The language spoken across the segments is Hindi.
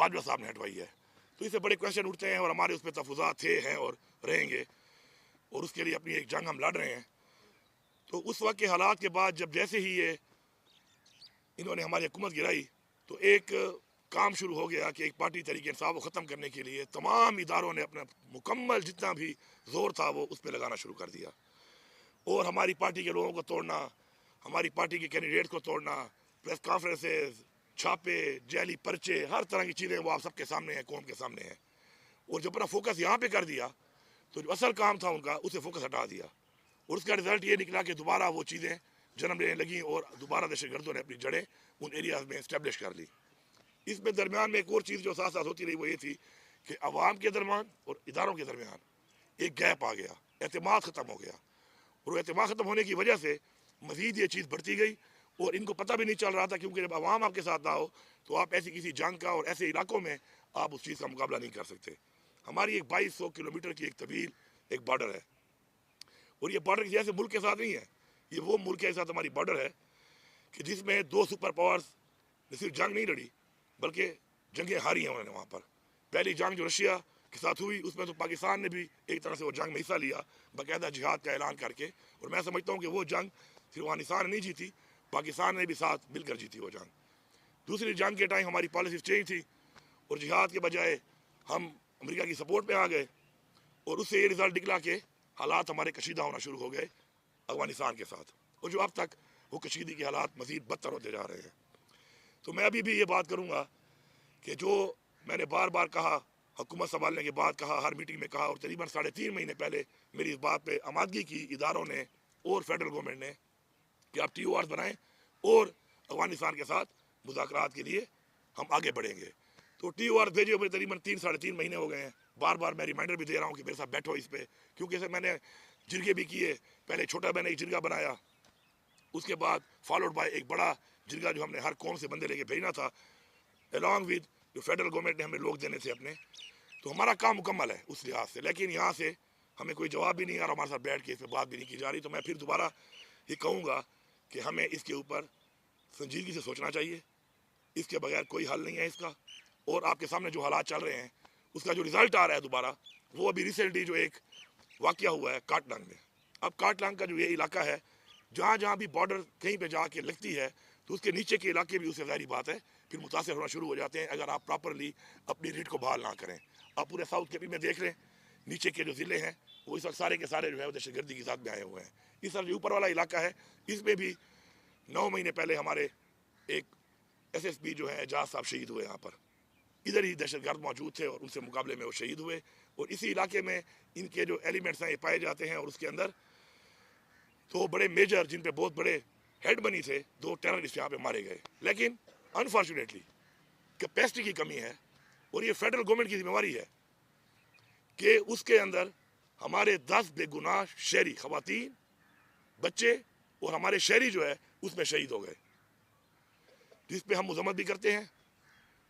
बाजवा साहब ने हटवाई है। तो इससे बड़े क्वेश्चन उठते हैं और हमारे उस पर तफुज़ात थे, हैं और रहेंगे, और उसके लिए अपनी एक जंग हम लड़ रहे हैं। तो उस वक्त के हालात के बाद जब जैसे ही ये इन्होंने हमारी हुकूमत गिराई तो एक काम शुरू हो गया कि एक पार्टी तरीके इंसाफ को ख़त्म करने के लिए तमाम इदारों ने अपना मुकम्मल जितना भी जोर था वो उस पर लगाना शुरू कर दिया, और हमारी पार्टी के लोगों को तोड़ना, हमारी पार्टी के कैंडिडेट को तोड़ना, प्रेस कॉन्फ्रेंसेस, छापे, जैली पर्चे, हर तरह की चीज़ें वो आप सबके सामने हैं, कौम के सामने हैं। और जब अपना फोकस यहाँ पे कर दिया तो जो असल काम था उनका उसे फोकस हटा दिया, और उसका रिजल्ट ये निकला कि दोबारा वो चीज़ें जन्म लेने लगी और दोबारा दहशतगर्दों ने अपनी जड़ें उन एरियाज़ में इस्टेब्लिश कर ली। इसमें दरमियान में एक और चीज़ जो साथ साथ होती रही वो ये थी कि अवाम के दरमियान और इदारों के दरमियान एक गैप आ गया, एतमाद ख़त्म हो गया, और एतमाद ख़त्म होने की वजह से मज़ीद ये चीज़ बढ़ती गई, और इनको पता भी नहीं चल रहा था, क्योंकि जब अवाम आपके साथ ना हो तो आप ऐसी किसी जंग का और ऐसे इलाकों में आप उस चीज़ का मुकाबला नहीं कर सकते। हमारी एक 2200 किलोमीटर की एक तवील एक बॉर्डर है, और ये बॉर्डर किसी ऐसे मुल्क के साथ नहीं है, ये वो मुल्क के साथ हमारी बॉर्डर है कि जिसमें दो सुपर पावर्स ने सिर्फ जंग नहीं लड़ी बल्कि जंगें हारी हैं उन्होंने वहाँ पर। पहली जंग जो रशिया के साथ हुई उसमें तो पाकिस्तान ने भी एक तरह से वो जंग में हिस्सा लिया, बाकायदा जिहाद का ऐलान करके, और मैं समझता हूँ कि वो जंग सिर्फ अफगानिस्तान ने नहीं जीती, पाकिस्तान ने भी साथ मिलकर जीती वो जंग। दूसरी जंग के टाइम हमारी पॉलिसी चेंज थी और जिहाद के बजाय हम अमेरिका की सपोर्ट में आ गए, और उससे ये रिजल्ट निकला कि हालात हमारे कशीदा होना शुरू हो गए अफगानिस्तान के साथ, और जो अब तक वो कशीदी के हालात मज़ीद बदतर होते जा रहे हैं। तो मैं अभी भी ये बात करूँगा कि जो मैंने बार बार कहा, हुकूमत संभालने के बाद कहा, हर मीटिंग में कहा, और तकरीबन 3.5 महीने पहले मेरी इस बात पे आमादगी की इदारों ने और फेडरल गवर्नमेंट ने कि आप TORs बनाएं और अफगानिस्तान के साथ मुज़ाकरात के लिए हम आगे बढ़ेंगे। तो TOR भेजे हुए तकरीबन 3-3.5 महीने हो गए हैं। बार बार मैं रिमाइंडर भी दे रहा हूँ कि मेरे साथ बैठो इस पर, क्योंकि सर मैंने जिरगे भी किए, पहले छोटा मैंने एक जिरगा बनाया, उसके बाद फॉलोड बाय एक बड़ा जिरगा जो हमने हर कौम से बंदे लेके भेजना था, अलॉन्ग विद जो फेडरल गवर्नमेंट ने हमें लोग देने थे अपने। तो हमारा काम मुकम्मल है उस लिहाज से, लेकिन यहाँ से हमें कोई जवाब भी नहीं आ रहा, हमारे साथ बैठ के इस पर बात भी नहीं की जा रही। तो मैं फिर दोबारा ये कहूँगा कि हमें इसके ऊपर संजीदगी से सोचना चाहिए, इसके बगैर कोई हल नहीं है इसका। और आपके सामने जो हालात चल रहे हैं उसका जो रिज़ल्ट आ रहा है दोबारा, वो अभी रिसेंटली जो एक वाक़या हुआ है काटलंग में। अब काटलंग का जो ये इलाका है, जहाँ जहाँ भी बॉर्डर कहीं पे जाके लगती है तो उसके नीचे के इलाके भी उससे ज़ाहिर बात है फिर मुतासर होना शुरू हो जाते हैं अगर आप प्रॉपरली अपनी रीट को बहाल ना करें। आप पूरे साउथ के भी में देख रहे हैं, नीचे के जो ज़िले हैं वो इस वक्त सारे के सारे जो है दहशतगर्दी की साथ में आए हुए हैं। इस तरह जो ऊपर वाला इलाका है इसमें भी 9 महीने पहले हमारे एक SSP जो है एजाज साहब शहीद हुए यहाँ पर, इधर ही दहशतगर्द मौजूद थे और उनसे मुकाबले में वो शहीद हुए। और इसी इलाके में इनके जो एलिमेंट्स हैं ये पाए जाते हैं, और उसके अंदर 2 बड़े मेजर जिन पे बहुत बड़े हेड बनी थे 2 टेररिस्ट यहाँ पे मारे गए। लेकिन अनफॉर्चुनेटली कैपेसिटी की कमी है, और ये फेडरल गवर्नमेंट की जिम्मेवारी है कि उसके अंदर हमारे 10 बेगुनाह शहरी खवातीन, बच्चे और हमारे शहरी जो है उसमें शहीद हो गए, जिस पे हम मजम्मत भी करते हैं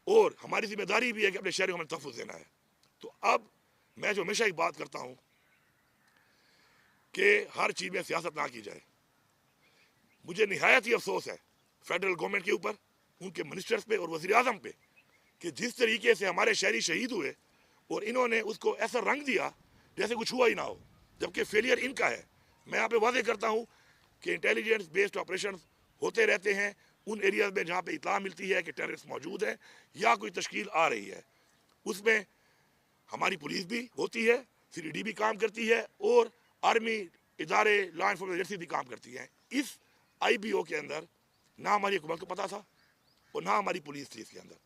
और हमारी जिम्मेदारी भी है कि अपने शहरों को हमें तहफ़्फ़ुज़ देना है। तो अब मैं जो हमेशा एक बात करता हूँ कि हर चीज़ में सियासत ना की जाए। मुझे निहायत ही अफसोस है फेडरल गवर्नमेंट के ऊपर, उनके मिनिस्टर्स पे और वज़ीर आज़म पे कि जिस तरीके से हमारे शहरी शहीद हुए और इन्होंने उसको ऐसा रंग दिया जैसे कुछ हुआ ही ना हो, जबकि फेलियर इनका है। मैं यहाँ पे वादे करता हूँ कि इंटेलिजेंस बेस्ड ऑपरेशन होते रहते हैं उन एरियाज में जहाँ पे इतला मिलती है कि टेररिस्ट मौजूद है या कोई तश्कील आ रही है। उसमें हमारी पुलिस भी होती है, CRD भी काम करती है और आर्मी इदारे लॉ एनफोर्समेंट एजेंसी भी काम करती हैं। इस IBO के अंदर ना हमारी हुकूमत को पता था और ना हमारी पुलिस थी इसके अंदर।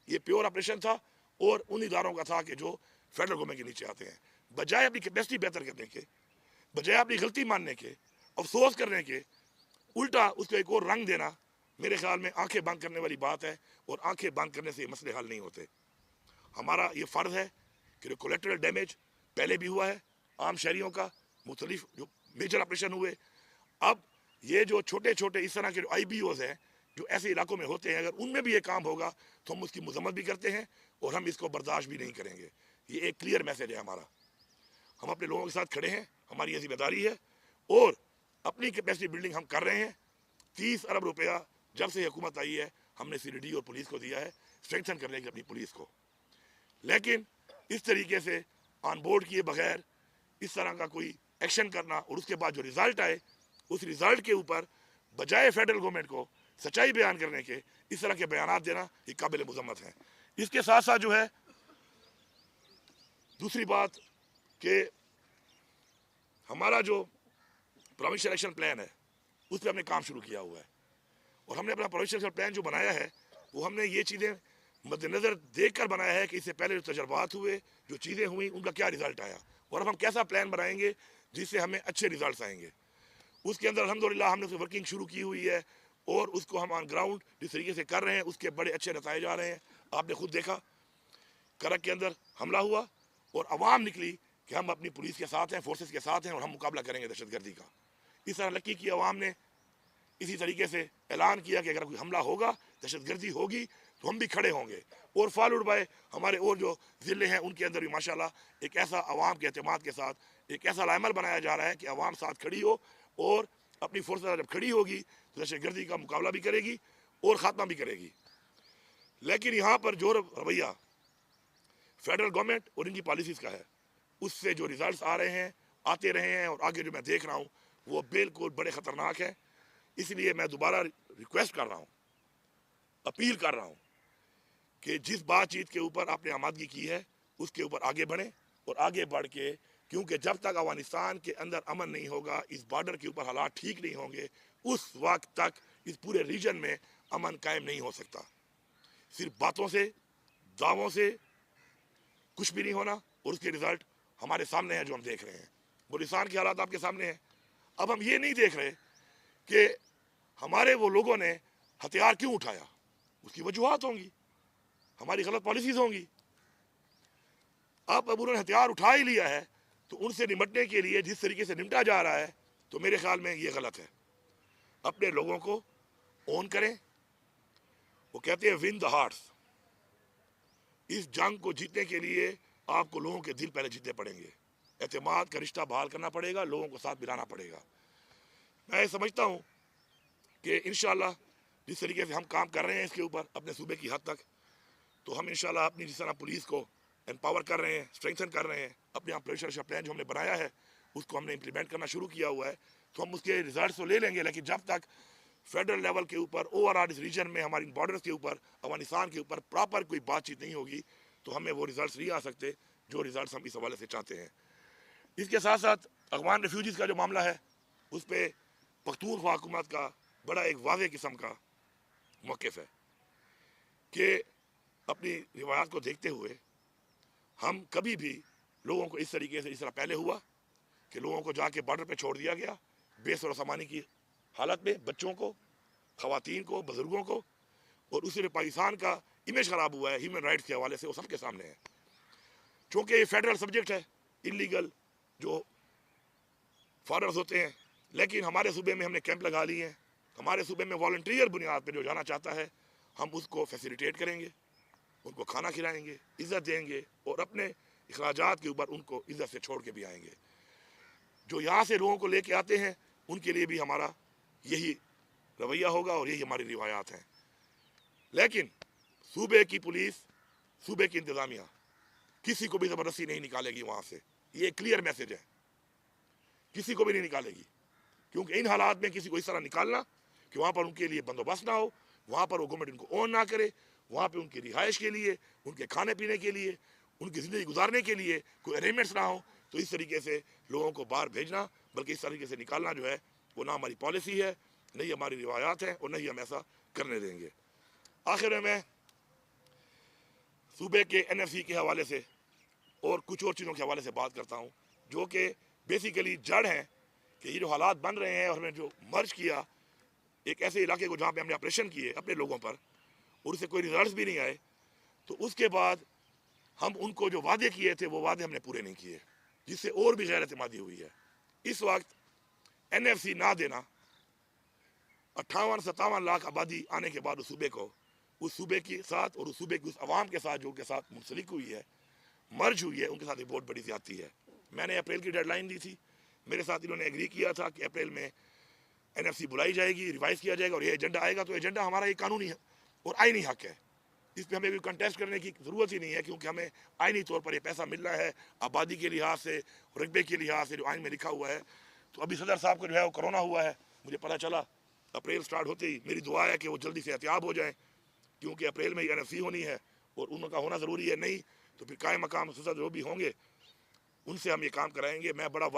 ये प्योर ऑपरेशन था और उन इदारों का था कि जो फेडरल गवर्नमेंट के नीचे आते हैं। बजाय अपनी कैपेसिटी बेहतर करने के, बजाय अपनी गलती मानने के, अफसोस करने के, उल्टा उसको एक और रंग देना मेरे ख्याल में आंखें बंद करने वाली बात है, और आंखें बंद करने से ये मसले हल नहीं होते। हमारा ये फ़र्ज़ है कि जो कोलेक्टरल डैमेज पहले भी हुआ है आम शहरियों का, मुख्तलिफ जो मेजर ऑपरेशन हुए, अब ये जो छोटे छोटे इस तरह के जो IBOs हैं जो ऐसे इलाकों में होते हैं, अगर उनमें भी ये काम होगा तो हम उसकी मजम्मत भी करते हैं और हम इसको बर्दाश्त भी नहीं करेंगे। ये एक क्लियर मैसेज है हमारा। हम अपने लोगों के साथ खड़े हैं, हमारी ये जिम्मेदारी है, और अपनी कैपेसिटी बिल्डिंग हम कर रहे हैं। 30 अरब रुपया जब से हुकूमत आई है हमने CRD और पुलिस को दिया है। स्ट्रेंथन करने की अपनी पुलिस को। लेकिन इस तरीके से ऑन बोर्ड किए बगैर इस तरह का कोई एक्शन करना और उसके बाद जो रिजल्ट आए उस रिजल्ट के ऊपर बजाय फेडरल गवर्नमेंट को सच्चाई बयान करने के इस तरह के बयान देना ये काबिल मुजम्मत है। इसके साथ साथ जो है दूसरी बात कि हमारा जो प्रोविंशियल एक्शन प्लान है उस पर हमने काम शुरू किया हुआ है और हमने अपना प्रोविंशियल एक्शन प्लान जो बनाया है वो हमने ये चीज़ें मद्देनज़र देख कर बनाया है कि इससे पहले जो तजर्बात हुए, जो चीज़ें हुई, उनका क्या रिज़ल्ट आया और अब हम कैसा प्लान बनाएंगे जिससे हमें अच्छे रिजल्ट आएंगे। उसके अंदर अल्हम्दुलिल्लाह हमने उसकी वर्किंग शुरू की हुई है और उसको हम ऑन ग्राउंड जिस तरीके से कर रहे हैं उसके बड़े अच्छे नतीजे आ रहे हैं। आपने खुद देखा करक के अंदर हमला हुआ और अवाम निकली कि हम अपनी पुलिस के साथ हैं, फोर्सेस के साथ हैं और हम मुकाबला करेंगे दहशतगर्दी का। इस तरह लक्की की अवाम ने इसी तरीके से ऐलान किया कि अगर कोई हमला होगा, दहशतगर्दी होगी तो हम भी खड़े होंगे और फॉलोड बाय हमारे और जो ज़िले हैं उनके अंदर भी माशाल्लाह एक ऐसा अवाम के अहतमाद के साथ एक ऐसा लाइमल बनाया जा रहा है कि अवाम साथ खड़ी हो और अपनी फोर्स जब खड़ी होगी तो दहशतगर्दी का मुकाबला भी करेगी और ख़ात्मा भी करेगी। लेकिन यहाँ पर जो रवैया फेडरल गवर्नमेंट और इनकी पॉलिसीज़ का है उससे जो रिजल्ट्स आ रहे हैं, आते रहे हैं और आगे जो मैं देख रहा हूँ वो बिल्कुल बड़े ख़तरनाक है। इसलिए मैं दोबारा रिक्वेस्ट कर रहा हूँ, अपील कर रहा हूँ कि जिस बातचीत के ऊपर आपने आमादगी की है उसके ऊपर आगे बढ़ें और आगे बढ़ के, क्योंकि जब तक अफगानिस्तान के अंदर अमन नहीं होगा, इस बॉर्डर के ऊपर हालात ठीक नहीं होंगे, उस वक्त तक इस पूरे रीजन में अमन कायम नहीं हो सकता। सिर्फ बातों से, दावों से कुछ भी नहीं होना और उसके रिजल्ट हमारे सामने हैं जो हम देख रहे हैं। बलूचिस्तान के हालात आपके सामने हैं। अब हम ये नहीं देख रहे कि हमारे वो लोगों ने हथियार क्यों उठाया, उसकी वजूहात होंगी, हमारी गलत पॉलिसीज होंगी। अब उन्होंने हथियार उठा ही लिया है तो उनसे निपटने के लिए जिस तरीके से निपटा जा रहा है तो मेरे ख्याल में ये गलत है। अपने लोगों को ओन करें। वो कहते हैं विन द हार्ट्स। इस जंग को जीतने के लिए आपको लोगों के दिल पहले जीतने पड़ेंगे, एतमाद का रिश्ता बहाल करना पड़ेगा, लोगों को साथ मिलाना पड़ेगा। मैं समझता हूँ कि इंशाल्लाह जिस तरीके से हम काम कर रहे हैं इसके ऊपर अपने सूबे की हद तक, तो हम इंशाल्लाह अपनी जिस तरह पुलिस को एम्पावर कर रहे हैं, स्ट्रेंथन कर रहे हैं, अपने ऑपरेशनल प्लान जो हमने बनाया है उसको हमने इम्प्लीमेंट करना शुरू किया हुआ है, तो हम उसके रिजल्ट तो ले लेंगे। लेकिन जब तक फेडरल लेवल के ऊपर ओवरऑल इस रीजन में हमारी बॉर्डर्स के ऊपर, अफगानिस्तान के ऊपर प्रॉपर कोई बातचीत नहीं होगी तो हमें वो रिजल्ट नहीं आ सकते जो रिजल्ट हम इस हवाले से चाहते हैं। इसके साथ साथ अफगान रेफ्यूजीज़ का जो मामला है उस पर पख्तूनख्वा हुकूमत का बड़ा एक वाज़ेह किस्म का मौक़िफ़ है कि अपनी रिवायात को देखते हुए हम कभी भी लोगों को इस तरीके से, इस तरह पहले हुआ कि लोगों को जाके बॉर्डर पे छोड़ दिया गया बेसर सामानी की हालत में, बच्चों को, ख़वातीन को, बुज़ुर्गों को, और उसी में पाकिस्तान का इमेज ख़राब हुआ है ह्यूमन राइट्स के हवाले से, वो सबके सामने है। चूँकि ये फेडरल सब्जेक्ट है, इलीगल जो फॉरनर्स होते हैं, लेकिन हमारे सूबे में हमने कैंप लगा लिए हैं। हमारे सूबे में वॉलंटियर बुनियाद पर जो जाना चाहता है हम उसको फैसिलिटेट करेंगे, उनको खाना खिलाएंगे, इज़्ज़त देंगे और अपने अखराजात के ऊपर उनको इज़्ज़त से छोड़ के भी आएंगे। जो यहाँ से लोगों को लेके आते हैं उनके लिए भी हमारा यही रवैया होगा और यही हमारी रिवायात हैं। लेकिन सूबे की पुलिस, सूबे की इंतज़ामिया किसी को भी ज़बरदस्ती नहीं निकालेगी वहाँ से, ये क्लियर मैसेज है, किसी को भी नहीं निकालेगी। क्योंकि इन हालात में किसी को इस तरह निकालना कि वहाँ पर उनके लिए बंदोबस्त ना हो, वहाँ पर वो गवर्नमेंट उनको ओन ना करे, वहाँ पे उनकी रिहाइश के लिए, उनके खाने पीने के लिए, उनकी ज़िंदगी गुजारने के लिए कोई अरेंजमेंट्स ना हो, तो इस तरीके से लोगों को बाहर भेजना, बल्कि इस तरीके से निकालना जो है वो ना हमारी पॉलिसी है, नहीं हमारी रिवायात है और नहीं हम ऐसा करने देंगे। आखिर में मैं सूबे के NFC के हवाले से और कुछ और चीज़ों के हवाले से बात करता हूँ जो कि बेसिकली जड़ हैं कि ये जो हालात बन रहे हैं और हमने जो मर्ज किया एक ऐसे इलाके को जहाँ पे हमने ऑपरेशन किए अपने लोगों पर और उससे कोई रिजल्ट्स भी नहीं आए, तो उसके बाद हम उनको जो वादे किए थे वो वादे हमने पूरे नहीं किए, जिससे और भी गैर एतमादी हुई है। इस वक्त NFC ना देना, 58-57 लाख आबादी आने के बाद उस सूबे को, उस सूबे के साथ और उस सूबे की उस आवाम के साथ जो उनके साथ मुंसलिक हुई है, मर्ज हुई है, उनके साथ एक बहुत बड़ी ज़्यादती है। मैंने अप्रैल की डेडलाइन दी थी, मेरे साथ इन्होंने एग्री किया था कि अप्रैल में NFC बुलाई जाएगी, रिवाइज किया जाएगा और ये एजेंडा आएगा। तो एजेंडा हमारा ये कानूनी है और आईनी हक है इस पर हमें कोई कंटेस्ट करने की ज़रूरत ही नहीं है, क्योंकि हमें आइनी तौर पर ये पैसा मिल रहा है आबादी के लिहाज से, रकबे के लिहाज से जो आइन में लिखा हुआ है। तो अभी सदर साहब को जो है वो कोरोना हुआ है, मुझे पता चला अप्रैल स्टार्ट होते ही। मेरी दुआ है कि वो जल्दी से एहतियात हो जाएँ, क्योंकि अप्रैल में ही NFC होनी है और उनका होना ज़रूरी है। नहीं तो फिर कायम मकाम सदर जो भी होंगे उनसे हम ये काम कराएंगे। मैं बड़ा